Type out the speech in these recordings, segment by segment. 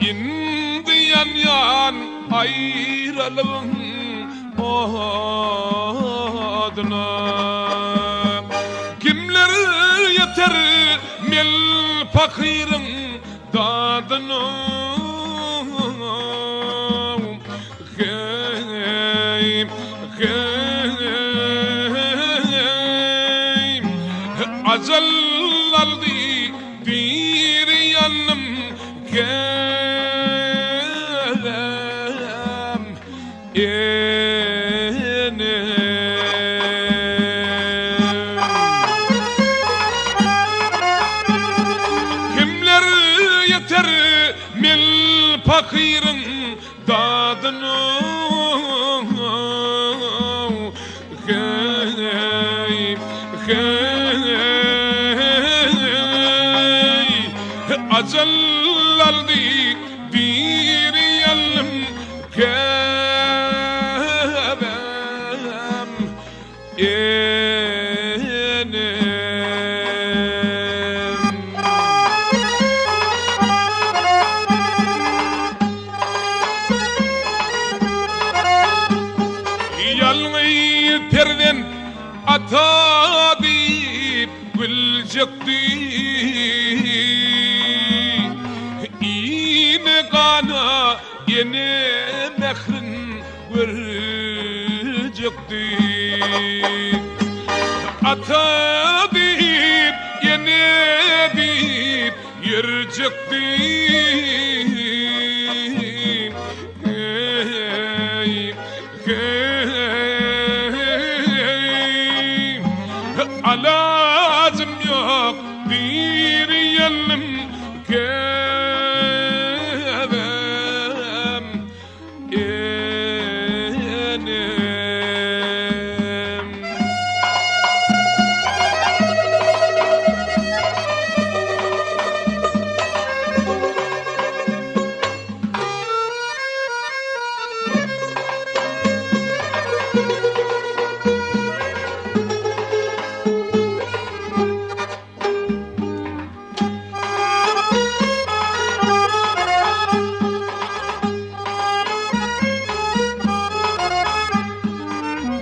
indi yan yan ayrılığın oduna. Kimler yeter mel fakirin dadına. Hey, hey, acel aldı bir yanım gelem kimler yeter mil fakirin dadını. Hey, hey, acel aldı bir yanım gelem yalnız terden ata deyip gülecekti. İğne kana yine mehrin verecekti. Ata deyip yine deyip yerecekti. Hey, hey, alazım yok bir yanım gelem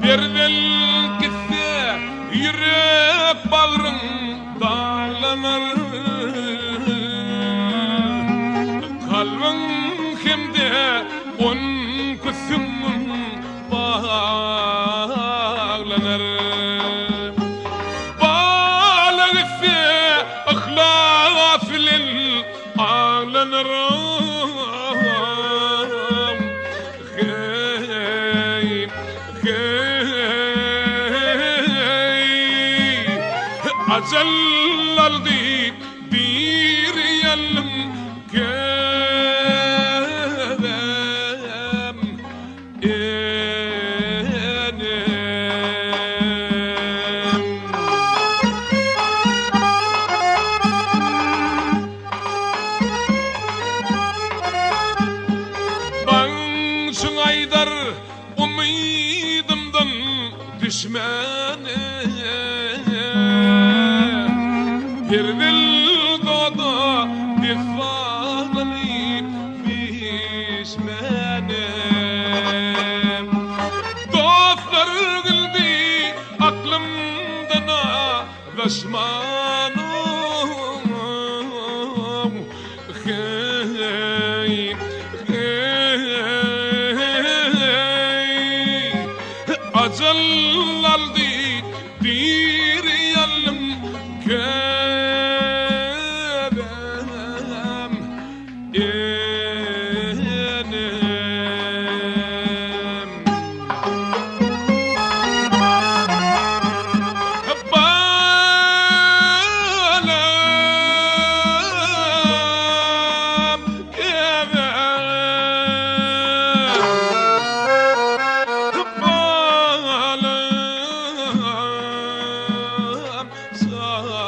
Yerden gitse yürek bağrım dağlanır. Kalbin kimde on kısmın bağlanır. Bağlar ise ahlafilin ağlanır. Acel aldı bir yanım gelem ben şunaydar umidimden düşmene. Bir dil doğdu difalanıp pişmenim. Dostlar güldü aklımdan ağlaşmanım. Hey, hey, acel aldı bir yanım gelem sağlam.